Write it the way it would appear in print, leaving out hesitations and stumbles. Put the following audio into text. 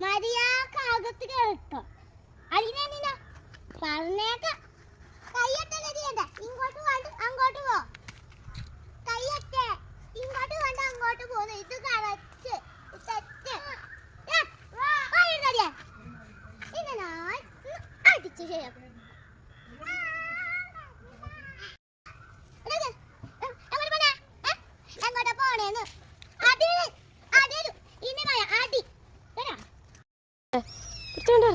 മര്യാദത്ത് കേട്ടോ അതിനെന്തിനാ പറഞ്ഞേക്ക കയ്യട്ടല്ലേ ചെയ്യണ്ട ഇങ്ങോട്ട് വേണ്ട അങ്ങോട്ട് പോ കയ്യട്ടെ ഇങ്ങോട്ട് വേണ്ട അങ്ങോട്ട് പോകുന്നു ഇത് കറക്റ്റ് തെറ്റ് ഇന്ന് ഞാൻ അടിച്ചു ചെയ്യാം എങ്ങോട്ടാ പോണേന്ന് അടി ഇനി അടി അവിടെ